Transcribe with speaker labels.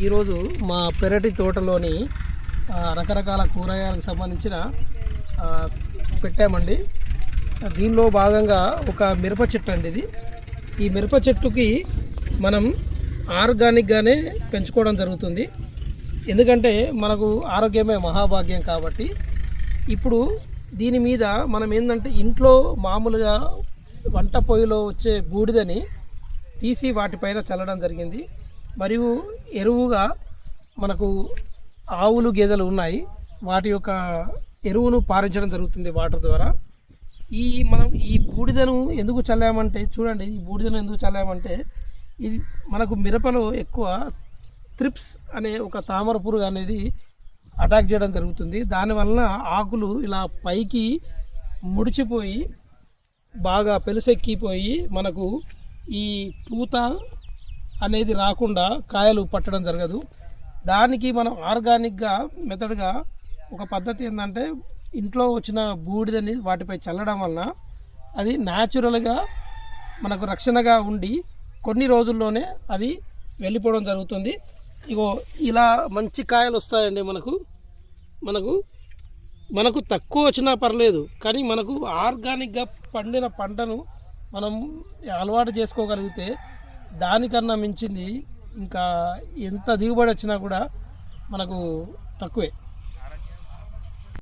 Speaker 1: ఈరోజు మా పెరటి తోటలోని రకరకాల కూరగాయలకు సంబంధించిన పెట్టామండి. దీనిలో భాగంగా ఒక మిరప చెట్టు అండి ఇది. ఈ మిరప చెట్టుకి మనం ఆర్గానిక్గానే పెంచుకోవడం జరుగుతుంది. ఎందుకంటే మనకు ఆరోగ్యమే మహాభాగ్యం కాబట్టి. ఇప్పుడు దీని మీద మనం ఏంటంటే ఇంట్లో మామూలుగా వంట పొయ్యిలో వచ్చే బూడిదని తీసి వాటిపైన చల్లడం జరిగింది. మరియు ఎరువుగా మనకు ఆవులు గేదెలు ఉన్నాయి, వాటి యొక్క ఎరువును పారించడం జరుగుతుంది వాటర్ ద్వారా. మనం ఈ బూడిదను ఎందుకు చల్లామంటే చూడండి, ఈ బూడిదను ఎందుకు చల్లామంటే ఇది మనకు మిరపలో ఎక్కువ త్రిప్స్ అనే ఒక తామర పురుగు అనేది అటాక్ చేయడం జరుగుతుంది. దానివల్ల ఆకులు ఇలా పైకి ముడిచిపోయి బాగా పెలుసెక్కిపోయి మనకు ఈ పూత అనేది రాకుండా కాయలు పట్టడం జరగదు. దానికి మనం ఆర్గానిక్గా మెథడ్గా ఒక పద్ధతి ఏంటంటే ఇంట్లో వచ్చిన బూడిదని వాటిపై చల్లడం వలన అది న్యాచురల్గా మనకు రక్షణగా ఉండి కొన్ని రోజుల్లోనే అది వెళ్ళిపోవడం జరుగుతుంది. ఇగో ఇలా మంచి కాయలు వస్తాయండి. మనకు తక్కువ వచ్చినా పర్లేదు, కానీ మనకు ఆర్గానిక్గా పండిన పంటను మనం అలవాటు చేసుకోగలిగితే దానికన్నా మించింది ఇంకా ఎంత దిగుబడి వచ్చినా కూడా మనకు తక్కువే.